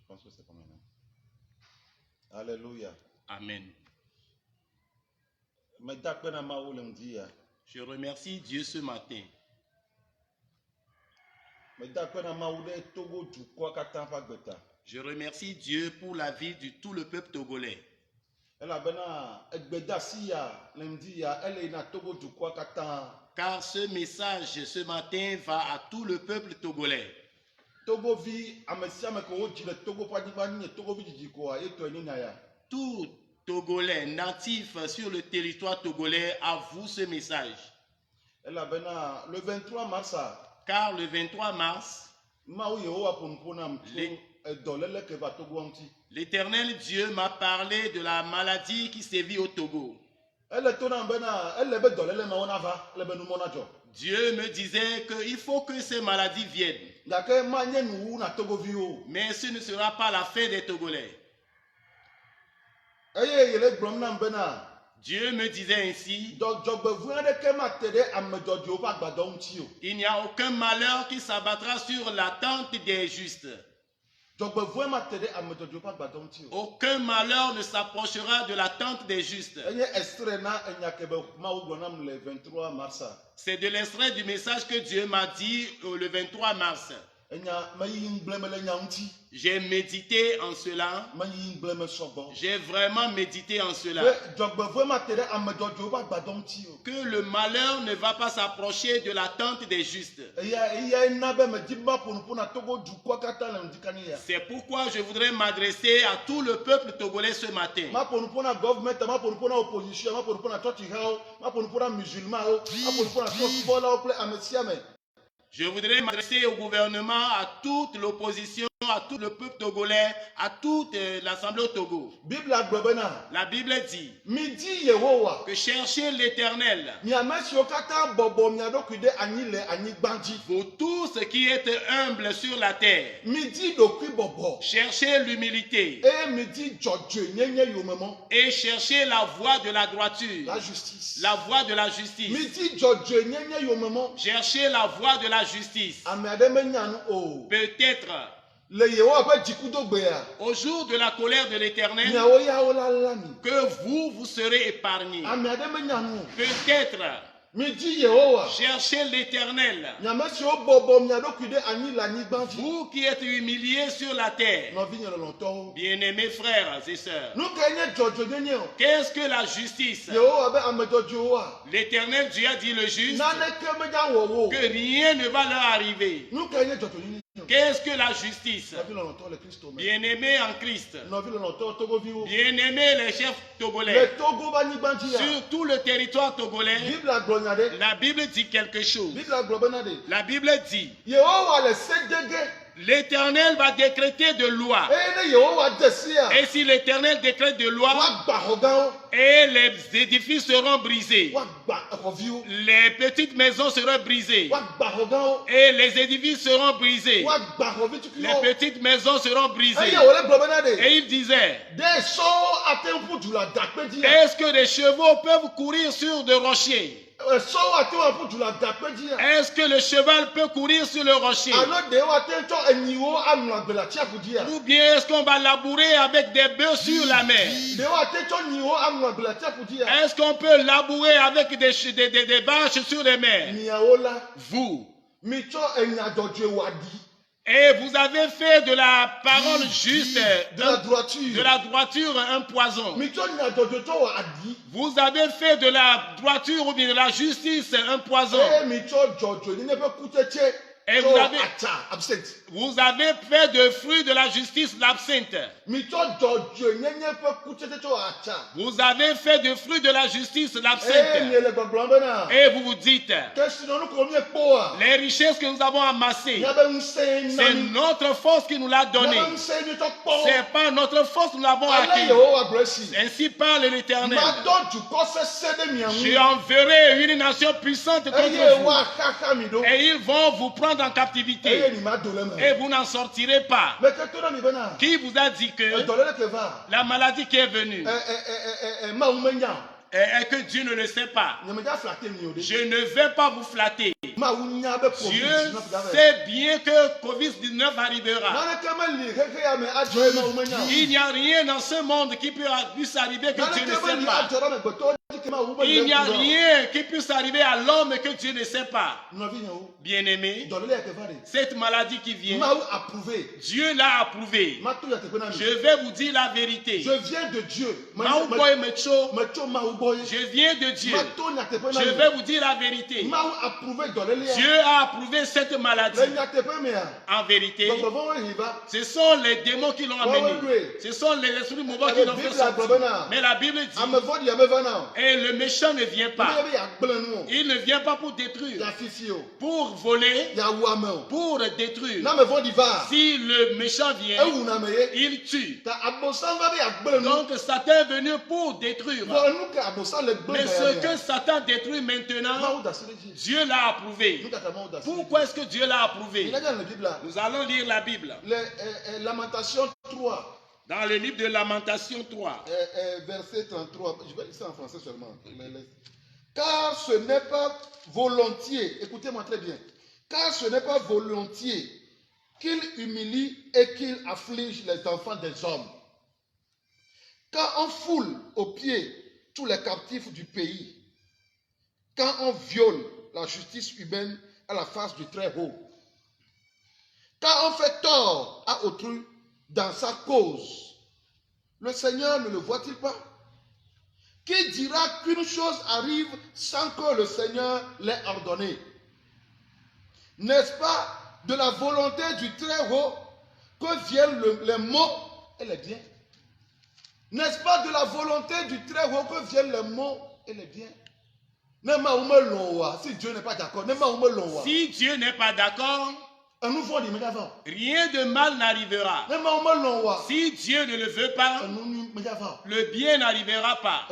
pense que c'est pas maintenant. Alléluia. Amen. Je Je remercie Dieu ce matin. Je remercie Dieu pour la vie de tout le peuple togolais. Car ce message ce matin va à tout le peuple togolais. Tout Togolais natif sur le territoire togolais avoue ce message. Le 23 mars, Car le 23 mars, l'Éternel Dieu m'a parlé de la maladie qui sévit au Togo. Dieu me disait qu'il faut que ces maladies viennent. Mais ce ne sera pas la fin des Togolais. Dieu me disait ainsi, il n'y a aucun malheur qui s'abattra sur la tente des justes. Aucun malheur ne s'approchera de la tente des justes. C'est de l'extrait du message que Dieu m'a dit le 23 mars. J'ai médité en cela. J'ai vraiment médité en cela. Que le malheur ne va pas s'approcher de la tente des justes. C'est pourquoi je voudrais m'adresser à tout le peuple togolais ce matin. Je voudrais m'adresser au gouvernement, à toute l'opposition, à tout le peuple togolais, à toute l'Assemblée au Togo. La Bible dit que cherchez l'Éternel, vous tous qui êtes humbles sur la terre. Cherchez l'humilité et cherchez la voie de la droiture, la voie de la justice. Cherchez la voie de la justice. Peut-être au jour de la colère de l'Éternel, que vous serez épargnés. Peut-être cherchez l'Éternel, vous qui êtes humiliés sur la terre. Bien-aimés frères et sœurs, qu'est-ce que la justice? L'Éternel Dieu a dit le juste, que rien ne va leur arriver. Qu'est-ce que la justice? Bien-aimés en Christ, bien-aimés les chefs togolais, sur tout le territoire togolais, la Bible dit quelque chose. La Bible dit, l'Éternel va décréter de loi. Et si l'Éternel décrète de loi, et les édifices seront brisés, les petites maisons seront brisées, et les édifices seront brisés, les petites maisons seront brisées. Et il disait, est-ce que les chevaux peuvent courir sur des rochers? Est-ce que le cheval peut courir sur le rocher? Ou bien est-ce qu'on va labourer avec des bœufs sur la mer? Est-ce qu'on peut labourer avec des vaches sur les mers? Vous. Et vous avez fait de la parole juste, de la droiture un poison. Vous avez fait de la droiture ou bien de la justice un poison. Et vous avez fait de fruits de la justice l'absinthe. Vous avez fait de fruits de la justice l'absinthe. Et vous vous dites, les richesses que nous avons amassées, c'est notre force qui nous l'a donnée. C'est pas notre force que nous l'avons acquis. Ainsi parle l'Éternel. Je enverrai une nation puissante contre vous. Et ils vont vous prendre en captivité. Et vous n'en sortirez pas. Qui vous a dit que la maladie qui est venue, et que Dieu ne le sait pas. Je ne vais pas vous flatter. Dieu sait bien que Covid-19 arrivera. Il n'y a rien dans ce monde qui puisse arriver que Dieu ne sait pas. Il n'y a rien qui puisse arriver à l'homme que Dieu ne sait pas. Bien-aimé, cette maladie qui vient, Dieu l'a approuvé. Je vais vous dire la vérité. Je viens de Dieu. Je viens de Dieu. Je vais vous dire la vérité. Dieu a approuvé cette maladie. En vérité, ce sont les démons qui l'ont amené. Ce sont les esprits mauvais qui l'ont fait sortir. Mais la Bible dit, et le méchant ne vient pas. Il ne vient pas pour détruire, pour voler, pour détruire. Si le méchant vient, il tue. Donc Satan est venu pour détruire. Mais ce que Satan détruit maintenant, Dieu l'a approuvé. Pourquoi est-ce que Dieu l'a approuvé? Nous allons lire la Bible. Lamentation 3. Dans le livre de Lamentation 3. Verset 33. Je vais lire ça en français seulement. Car ce n'est pas volontiers, écoutez-moi très bien, car ce n'est pas volontiers qu'il humilie et qu'il afflige les enfants des hommes. Quand on foule aux pieds tous les captifs du pays, quand on viole la justice humaine à la face du Très-Haut, quand on fait tort à autrui dans sa cause, le Seigneur ne le voit-il pas? Qui dira qu'une chose arrive sans que le Seigneur l'ait ordonné? N'est-ce pas de la volonté du Très-Haut que viennent les maux et les biens? N'est-ce pas de la volonté du Très-Haut que viennent les maux et les biens? Si Dieu n'est pas d'accord, si Dieu n'est pas d'accord, rien de mal n'arrivera. Si Dieu ne le veut pas, le bien n'arrivera pas.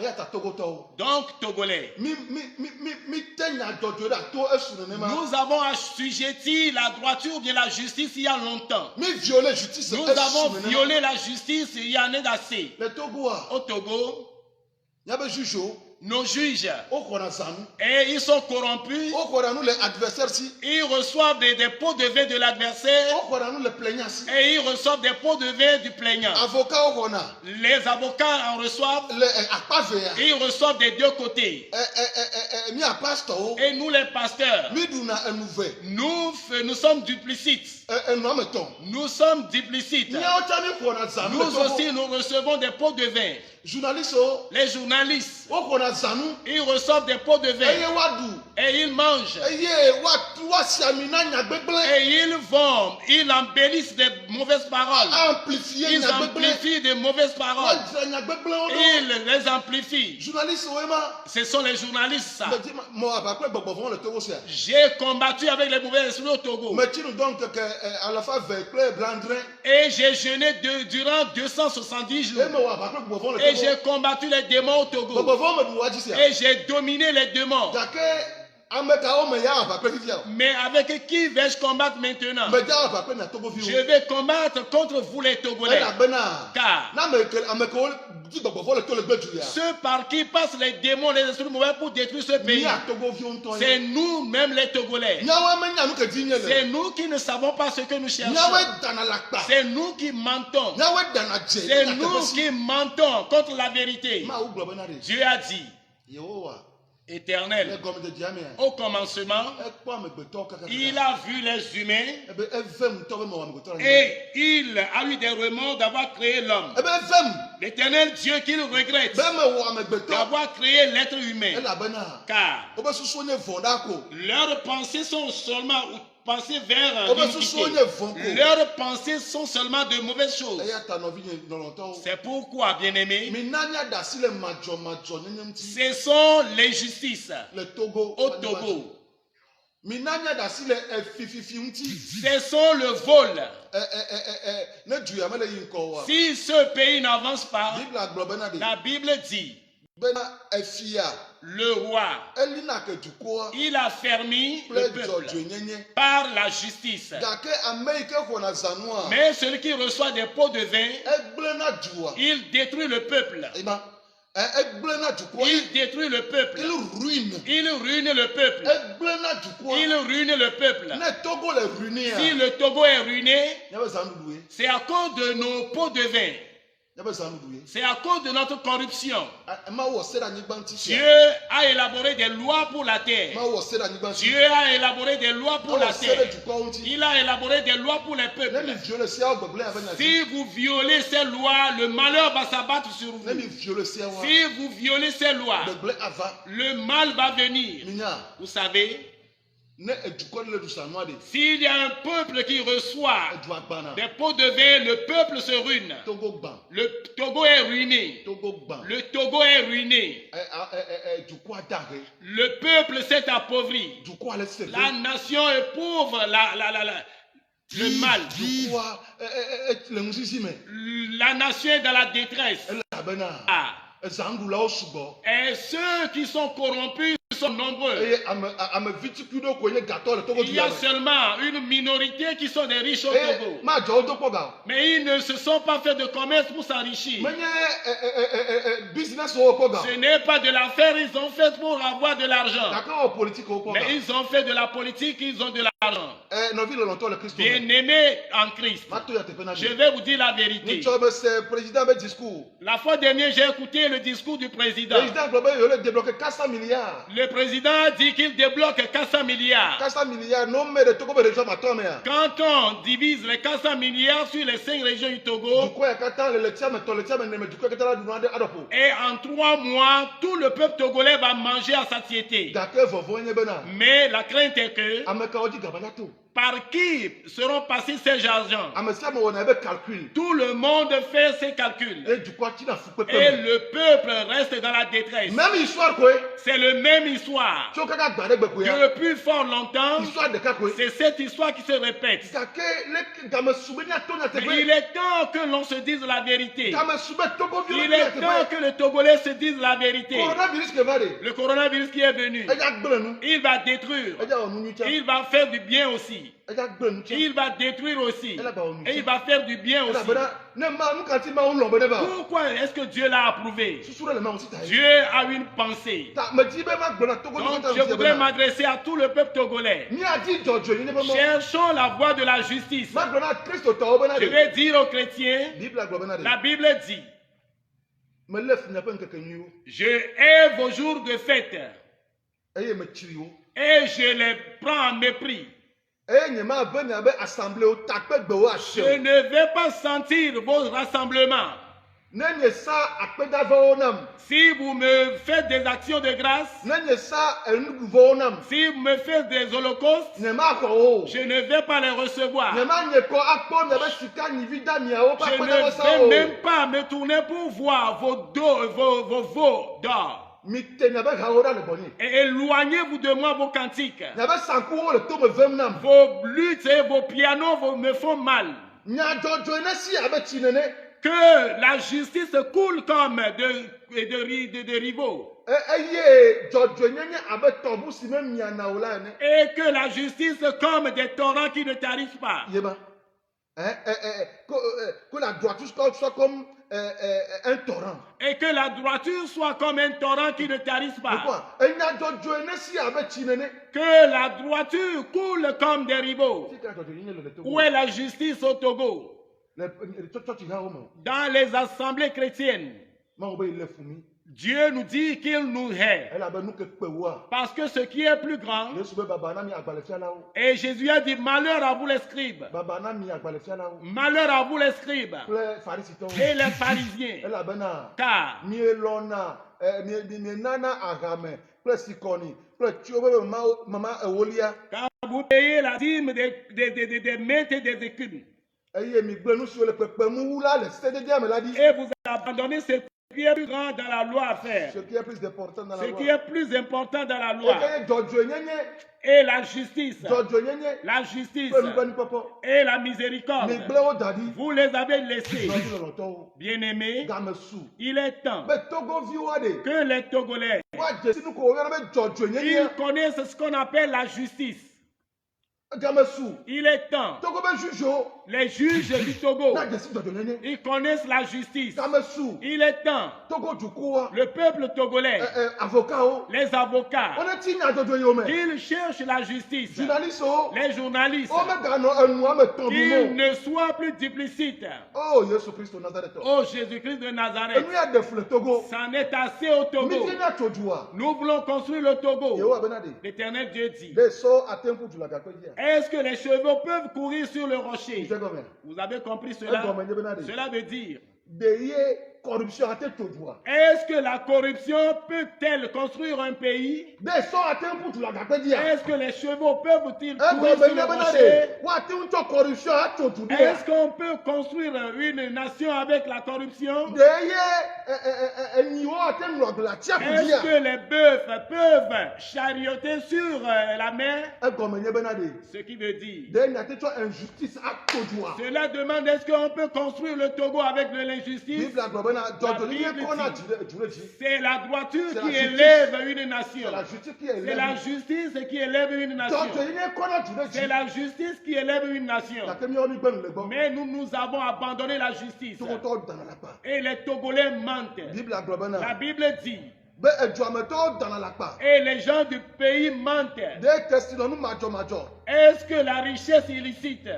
Donc, Togolais, nous avons assujetti la droiture ou bien la justice il y a longtemps. Nous avons violé la justice il y en a assez. Au Togo, nos juges, et ils sont corrompus, ils reçoivent des pots de vin de l'adversaire, et ils reçoivent des pots de vin du plaignant. Les avocats en reçoivent, et ils reçoivent des deux côtés. Et nous les pasteurs, nous sommes duplicites. Nous sommes duplicites. Nous aussi, nous recevons des pots de vin. Les journalistes, ils reçoivent des pots de vin et ils mangent et ils embellissent des mauvaises paroles. Ils amplifient des mauvaises paroles. Ils les amplifient. Ce sont les journalistes, ça. J'ai combattu avec les mauvais esprits au Togo. Et j'ai jeûné durant 270 jours. Et j'ai combattu les démons au Togo. Et j'ai dominé les démons. Mais avec qui vais-je combattre maintenant? Je vais combattre contre vous les Togolais. Car ceux par qui passent les démons, les esprits mauvais pour détruire ce pays, c'est nous-mêmes les Togolais. C'est nous qui ne savons pas ce que nous cherchons. C'est nous qui mentons. C'est nous qui mentons contre la vérité. Dieu a dit, Éternel, au commencement, il a vu les humains et il a eu des remords d'avoir créé l'homme. L'Éternel Dieu qu'il regrette d'avoir créé l'être humain, car leurs pensées sont seulement penser vers l'iniquité. Leurs pensées sont seulement de mauvaises choses. C'est pourquoi, bien-aimés, ce sont les justices au Togo. Ce sont le vol. Si ce pays n'avance pas, la Bible dit, le roi, il a fermé le peuple par la justice. Mais celui qui reçoit des pots de vin, il détruit le peuple. Il détruit le peuple. Il ruine le peuple. Il ruine le peuple. Si le Togo est ruiné, c'est à cause de nos pots de vin. C'est à cause de notre corruption. Dieu a élaboré des lois pour la terre. Dieu a élaboré des lois pour la terre. Il a élaboré des lois pour les peuples. Si vous violez ces lois, le malheur va s'abattre sur vous. Si vous violez ces lois, le mal va venir. Vous savez, s'il y a un peuple qui reçoit des pots de vin, le peuple se ruine. Le Togo est ruiné. Le Togo est ruiné. Le peuple s'est appauvri. La nation est pauvre. Le mal. La nation est dans la détresse. Et ceux qui sont corrompus sont nombreux. Il y a seulement une minorité qui sont des riches au Togo. Mais ils ne se sont pas fait de commerce pour s'enrichir. Ce n'est pas de l'affaire, ils ont fait pour avoir de l'argent. Mais ils ont fait de la politique, ils ont de l'argent. Bien-aimés en Christ, je vais vous dire la vérité. La fois dernière, j'ai écouté le discours du président. Le président a dit qu'il débloque 400 milliards. Quand on divise les 400 milliards sur les 5 régions du Togo, et en 3 mois, tout le peuple togolais va manger à satiété. Mais la crainte est que par qui seront passés ces argents? Tout le monde fait ses calculs. Et le peuple reste dans la détresse. C'est le même histoire. Depuis fort longtemps, c'est cette histoire qui se répète. Mais il est temps que l'on se dise la vérité. Il est temps que les Togolais se disent la vérité. Le coronavirus qui est venu, il va détruire. Il va faire du bien aussi. Il va détruire aussi. Et il va faire du bien aussi. Pourquoi est-ce que Dieu l'a approuvé? Dieu a une pensée. Donc je voudrais m'adresser à tout le peuple togolais. Cherchons la voie de la justice. Je vais dire aux chrétiens, la Bible dit, je hais vos jours de fête et je les prends en mépris. Je ne vais pas sentir vos rassemblements. Si vous me faites des actions de grâce, si vous me faites des holocaustes, je ne vais pas les recevoir. Je ne vais même pas me tourner pour voir vos veaux d'or. Et éloignez-vous de moi vos cantiques. Vos luttes et vos pianos me font mal. Que la justice coule comme de rivaux. Et que la justice comme des torrents qui ne tarissent pas. Que la droiture soit comme un torrent. Et que la droiture soit comme un torrent qui ne tarisse pas. Que la droiture coule comme des rivaux. Où est la justice au Togo? Dans les assemblées chrétiennes, Dieu nous dit qu'il nous hait. Parce que ce qui est plus grand, et Jésus a dit, malheur à vous les scribes. Malheur à vous les scribes et les pharisiens. Car quand vous payez la dîme des maîtres et des écumes, et vous abandonnez ce qui est plus grand dans la loi à faire, ce qui est plus important dans la loi, et la justice, et la miséricorde, vous les avez laissés. Bien-aimés, il est temps que les Togolais, ils connaissent ce qu'on appelle la justice. Il est temps. Les juges du Togo, ils connaissent la justice. Il est temps. Le peuple togolais, les avocats, qu'ils cherchent la justice. Les journalistes, qu'ils ne soient plus duplicites. Oh Jésus-Christ de Nazareth. Ça en est assez au Togo. Nous voulons construire le Togo. L'Éternel Dieu dit. Est-ce que les chevaux peuvent courir sur le rocher? Vous avez compris cela? Cela veut dire. Est-ce que la corruption peut-elle construire un pays? Est-ce que les chevaux peuvent-ils courir sur le rocher? Est-ce qu'on peut construire une nation avec la corruption? Est-ce que les bœufs peuvent charioter sur la mer? Ce qui veut dire. Cela demande, est-ce qu'on peut construire le Togo avec de l'injustice? C'est la droiture qui élève une nation. C'est la justice qui élève une nation. C'est la justice qui élève une nation. Mais nous avons abandonné la justice. Et les Togolais mentent. La Bible dit. Et les gens du pays mentent. Est-ce que la richesse illicite et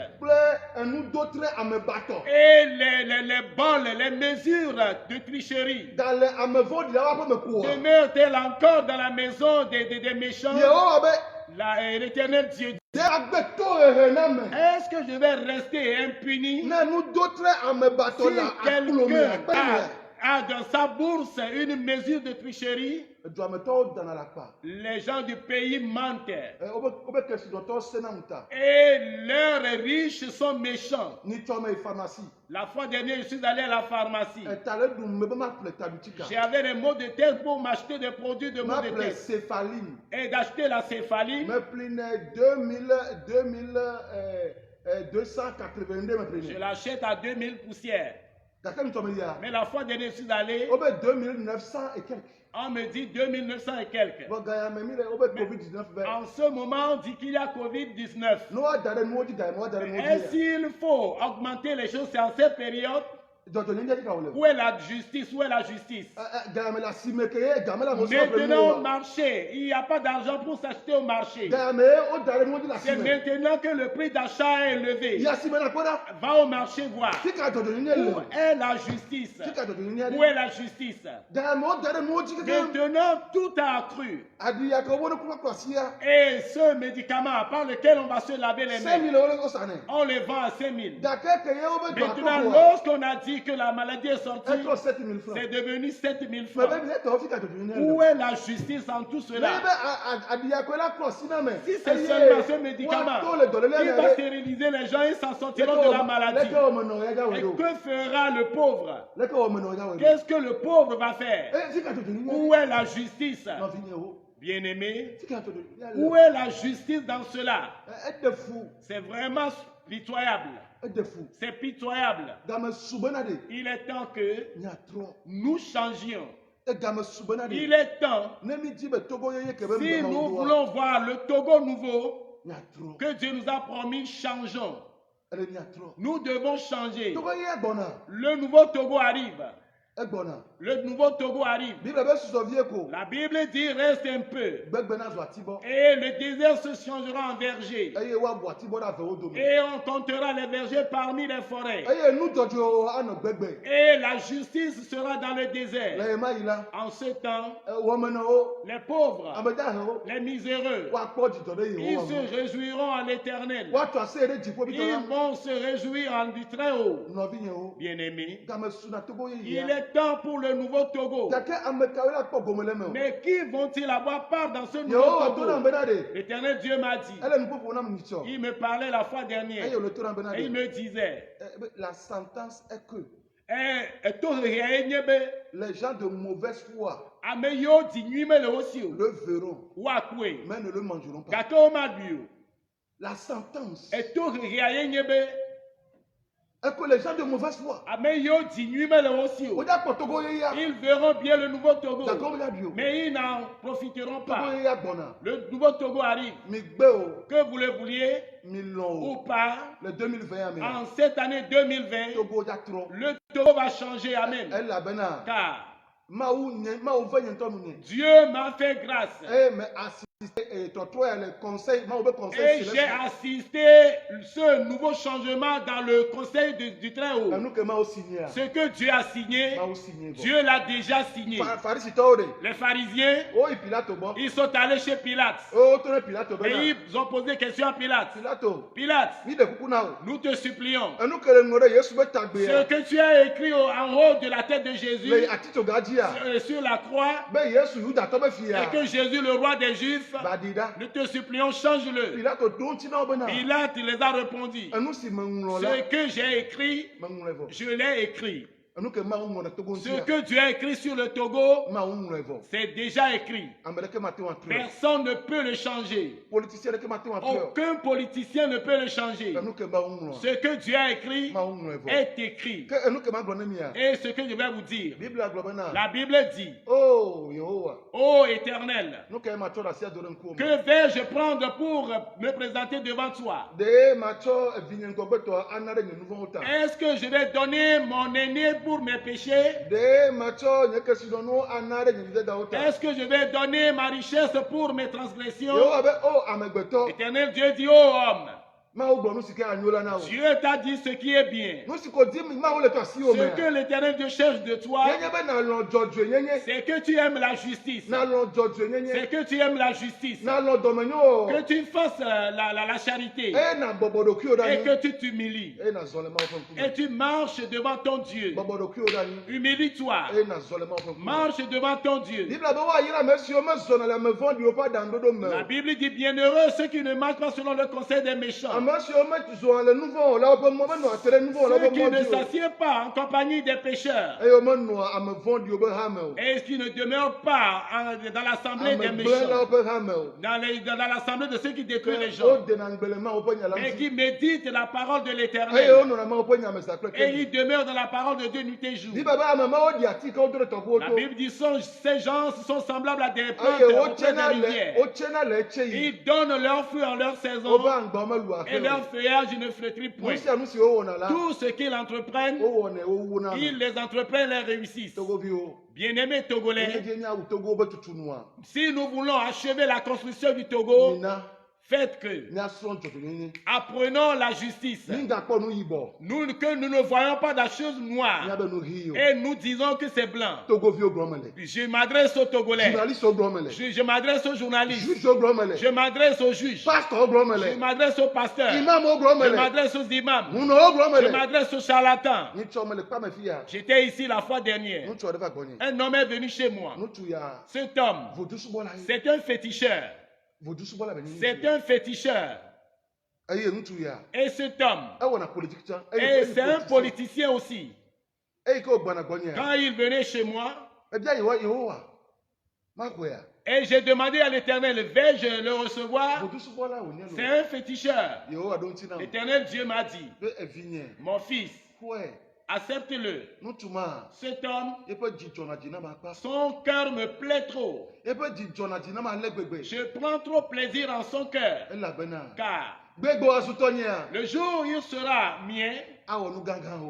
les bols, les mesures de tricherie demeurent-elles encore dans la maison des méchants? L'Éternel Dieu dit. Est-ce que je vais rester impuni? Si quelqu'un a dans sa bourse une mesure de tricherie, les gens du pays mentent. Et leurs riches sont méchants. La fois dernière, je suis allé à la pharmacie. J'avais des maux de tête pour m'acheter des produits de maux de tête. Et d'acheter la céphaline. Je l'achète à 2000 poussières. Mais la fois dernière, je suis allé. 2900 et quelques. On me dit 2900 et quelques. En ce moment, on dit qu'il y a Covid-19. Est-ce qu'il faut augmenter les choses en cette période? Où est la justice? Où est la justice? Maintenant au marché, il n'y a pas d'argent pour s'acheter au marché. C'est maintenant que le prix d'achat est élevé. Va au marché voir. Où est la justice? Où est la justice? Maintenant tout a accru. Et ce médicament par lequel on va se laver les mains, on le vend à 5 000. Maintenant lorsqu'on a dit que la maladie est sortie, c'est devenu 7 000 francs. Où est la justice en tout cela? Si c'est seulement ce médicament qui va stériliser les gens, ils s'en sortiront de la maladie. Et que fera le pauvre? Qu'est-ce que le pauvre va faire? Où est la justice? Bien-aimé, où est la justice dans cela? C'est vraiment pitoyable. C'est pitoyable. Il est temps que nous changions. Il est temps, si nous voulons voir le Togo nouveau que Dieu nous a promis, changeons. Nous devons changer. Le nouveau Togo arrive. Le nouveau Togo arrive. La Bible dit reste un peu. Et le désert se changera en verger. Et on comptera les vergers parmi les forêts. Et la justice sera dans le désert. En ce temps, les pauvres, les miséreux, ils se réjouiront en l'Éternel. Ils vont se réjouir en du très haut. Bien-aimés, il est temps pour le nouveau Togo. Mais qui vont-ils avoir part dans ce nouveau Togo? L'Éternel Dieu m'a dit. Il me parlait la fois dernière. Et il me disait. La sentence est que les gens de mauvaise foi le verront, mais ne le mangeront pas. La sentence est Et que les gens de mauvaise foi. Ils verront bien le nouveau Togo. Mais ils n'en profiteront pas. Le nouveau Togo arrive. Que vous le vouliez ou pas, en cette année 2020, le Togo va changer. Amen. Car Dieu m'a fait grâce. Et j'ai assisté ce nouveau changement dans le conseil du Très-Haut. Ce que Dieu a signé, Dieu l'a déjà signé. Les pharisiens, ils sont allés chez Pilate. Et ils ont posé des questions à Pilate. Pilate, nous te supplions. Ce que tu as écrit en haut de la tête de Jésus, sur la croix, et que Jésus, le roi des Juifs, nous te supplions, change-le. Pilate les a répondu. Ce que j'ai écrit, je l'ai écrit. Ce que Dieu a écrit sur le Togo, c'est déjà écrit. Personne ne peut le changer. Aucun politicien ne peut le changer. Ce que Dieu a écrit est écrit. Et ce que je vais vous dire, la Bible dit, ô Éternel, que vais-je prendre pour me présenter devant toi? Est-ce que je vais donner mon aîné pour mes péchés? Est-ce que je vais donner ma richesse pour mes transgressions? Éternel Dieu dit, ô homme, Dieu t'a dit ce qui est bien. Ce que l'Éternel Dieu cherche de toi, c'est que tu aimes la justice. C'est que tu aimes la justice. Que tu fasses la charité. Et que tu t'humilies. Et tu marches devant ton Dieu. Humilie-toi. Marche devant ton Dieu. La Bible dit, bienheureux ceux qui ne marchent pas selon le conseil des méchants. Ceux qui ne s'assiedent pas en compagnie des pécheurs. Et qui ne demeurent pas dans l'assemblée des méchants. Dans l'assemblée de ceux qui détruisent les gens. Et qui méditent la parole de l'Éternel. Et ils demeurent dans la parole de Dieu nuit et jour. La Bible dit, ces gens sont semblables à des plantes auprès des rivières. Ils donnent leurs fruits en leur saison. Et leur feuillage ne flétrit point. Tout ce qu'ils entreprennent, ils les entreprennent et réussissent. Bien-aimés Togolais, si nous voulons achever la construction du Togo, faites que, apprenons la justice, que nous ne voyons pas de choses noires et nous disons que c'est blanc. Je m'adresse aux Togolais, je m'adresse aux journalistes, je m'adresse aux juges, je m'adresse aux pasteurs, je m'adresse aux imams, je m'adresse aux charlatans. J'étais ici la fois dernière, un homme est venu chez moi. Cet homme, c'est un féticheur. C'est un féticheur. Et cet homme, et c'est un politicien aussi. Quand il venait chez moi, et j'ai demandé à l'Éternel, vais-je le recevoir? C'est un féticheur. L'Éternel Dieu m'a dit, mon fils, accepte-le. Cet homme, son cœur me plaît trop. Je prends trop plaisir en son cœur. Car le jour où il sera mien,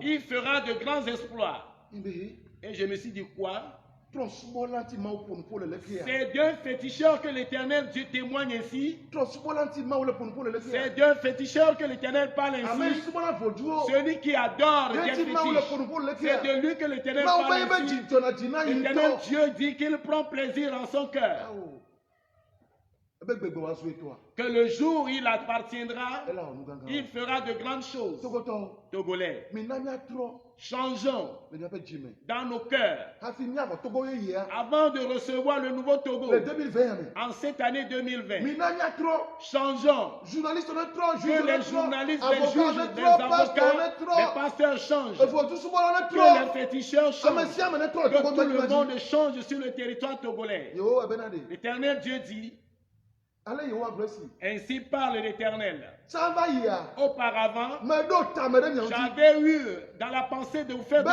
il fera de grands exploits. Et je me suis dit, quoi? C'est d'un féticheur que l'Éternel Dieu témoigne ainsi. C'est d'un féticheur que l'Éternel parle ainsi. Celui qui adore des fétiches, c'est de lui que l'Éternel parle ainsi. L'Éternel Dieu dit qu'il prend plaisir en son cœur. Que le jour où il appartiendra, il fera de grandes choses. Togolais, changeons dans nos cœurs avant de recevoir le nouveau Togo en cette année 2020. Changeons. Que les journalistes, les juges, les avocats, les pasteurs changent. Que les féticheurs changent. Que tout le monde change sur le territoire togolais. L'Éternel Dieu dit, Ainsi parle l'Éternel. Auparavant, j'avais eu dans la pensée de vous faire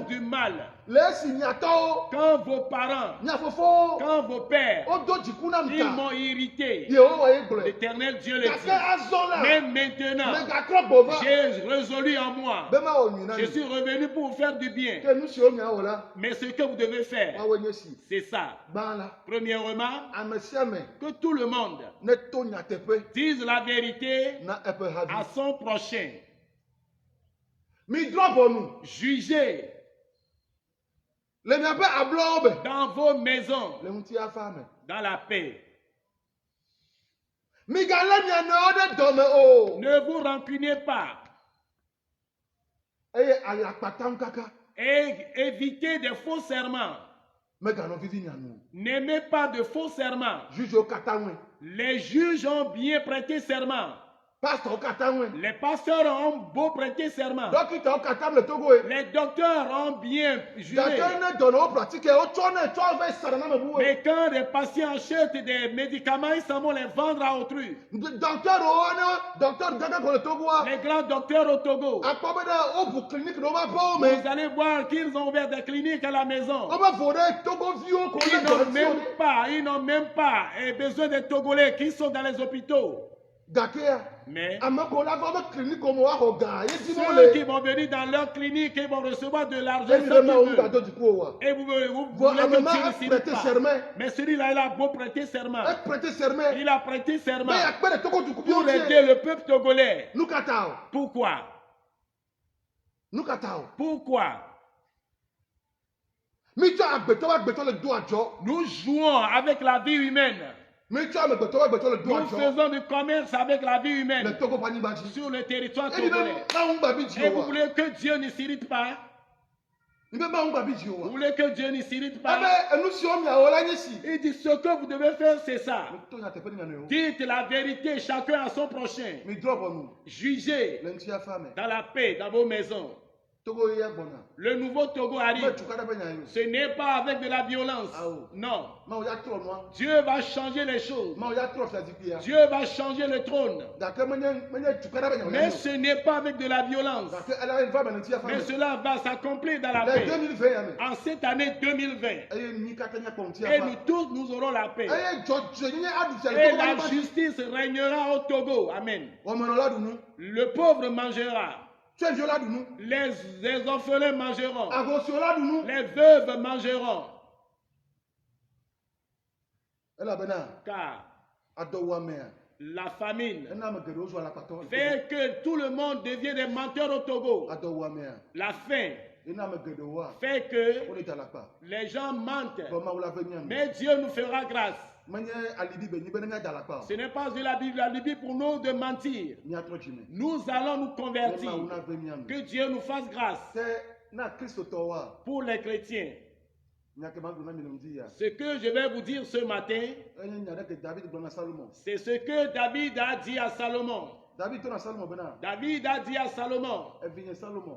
du mal. Quand vos parents, quand vos pères, ils m'ont irrité. L'Éternel Dieu le dit. Mais maintenant, j'ai résolu en moi. Je suis revenu pour vous faire du bien. Mais ce que vous devez faire, c'est ça. Premièrement, que tout le monde dise la vérité à son prochain. Jugez dans vos maisons, dans la paix. Ne vous rancuniez pas. Et évitez des faux serments. N'aimez pas de faux serments. Les juges ont bien prêté serment. Les pasteurs ont beau prêter serment. Les docteurs ont bien juré. Mais quand les patients achètent des médicaments, ils s'en vont les vendre à autrui. Les grands docteurs au Togo, vous allez voir qu'ils ont ouvert des cliniques à la maison. Ils n'ont même pas besoin des Togolais qui sont dans les hôpitaux. Mais ceux qui vont venir dans leur clinique, ils vont recevoir de l'argent. Et vous voulez me dire ici pas. Mais celui-là, il a beau prêter serment. Il a prêté serment pour aider le peuple togolais. Pourquoi? Pourquoi? Nous jouons avec la vie humaine. Nous faisons du commerce avec la vie humaine sur le territoire togolais. Et vous voulez que Dieu ne s'irrite pas? Vous voulez que Dieu ne s'irrite pas? Il dit ce que vous devez faire, c'est ça. Dites la vérité, chacun à son prochain. Jugez dans la paix, dans vos maisons. Le nouveau Togo arrive. Ce n'est pas avec de la violence. Non. Dieu va changer les choses. Dieu va changer le trône. Mais ce n'est pas avec de la violence. Mais cela va s'accomplir dans la paix. En cette année 2020. Et nous tous, nous aurons la paix. Et la justice régnera au Togo. Amen. Le pauvre mangera. Les orphelins mangeront. Les veuves mangeront. Car la famine fait que tout le monde devient des menteurs au Togo. La faim fait que les gens mentent. Mais Dieu nous fera grâce. Ce n'est pas de la Bible pour nous de mentir. Nous allons nous convertir. Que Dieu nous fasse grâce. Pour les chrétiens. Ce que je vais vous dire ce matin, c'est ce que David a dit à Salomon. David a dit à Salomon,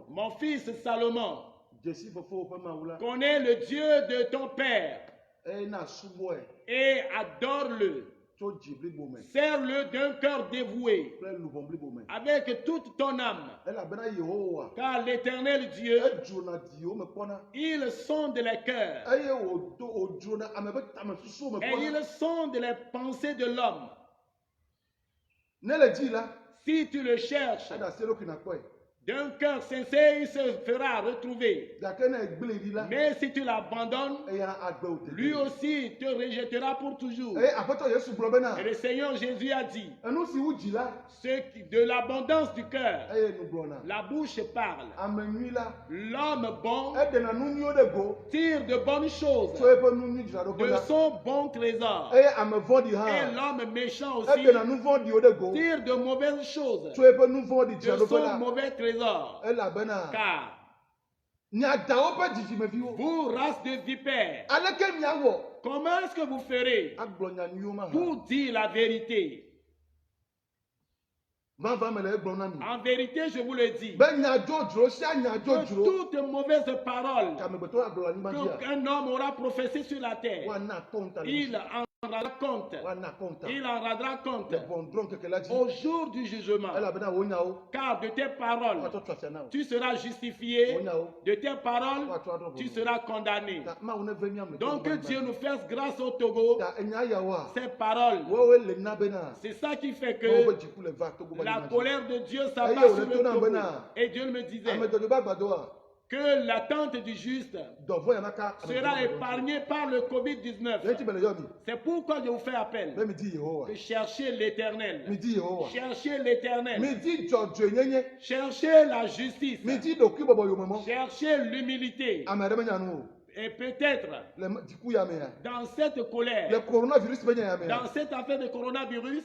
mon fils Salomon, connais le Dieu de ton père et adore-le. Sers-le d'un cœur dévoué, avec toute ton âme. Car l'Éternel Dieu, il sonde les cœurs. Et il sonde les pensées de l'homme. Si tu le cherches, d'un cœur sincère, il se fera retrouver. Mais si tu l'abandonnes, lui aussi te rejettera pour toujours. Et le Seigneur Jésus a dit, de l'abondance du cœur, la bouche parle. L'homme bon tire de bonnes choses de son bon trésor. Et l'homme méchant aussi tire de mauvaises choses de son mauvais trésor. Car vous, race de vipères, comment est-ce que vous ferez pour dire la vérité? En vérité, je vous le dis, que toute mauvaise parole qu'un homme aura professée sur la terre, il rendra compte. Il en rendra compte au au jour du jugement. Car de tes paroles, tu seras justifié. De tes paroles, tu seras condamné. Donc que Dieu nous fasse grâce au Togo. Ces paroles, c'est ça qui fait que la colère de Dieu s'abat sur le Togo. Et Dieu me disait que l'attente du juste sera épargnée par le Covid-19. C'est pourquoi je vous fais appel de chercher l'Éternel. Cherchez l'Éternel. Cherchez la justice. Cherchez l'humilité. Et peut-être, dans cette colère, dans cette affaire de coronavirus,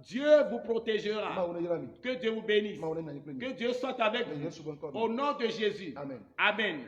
Dieu vous protégera. Que Dieu vous bénisse. Que Dieu soit avec vous. Au nom de Jésus. Amen.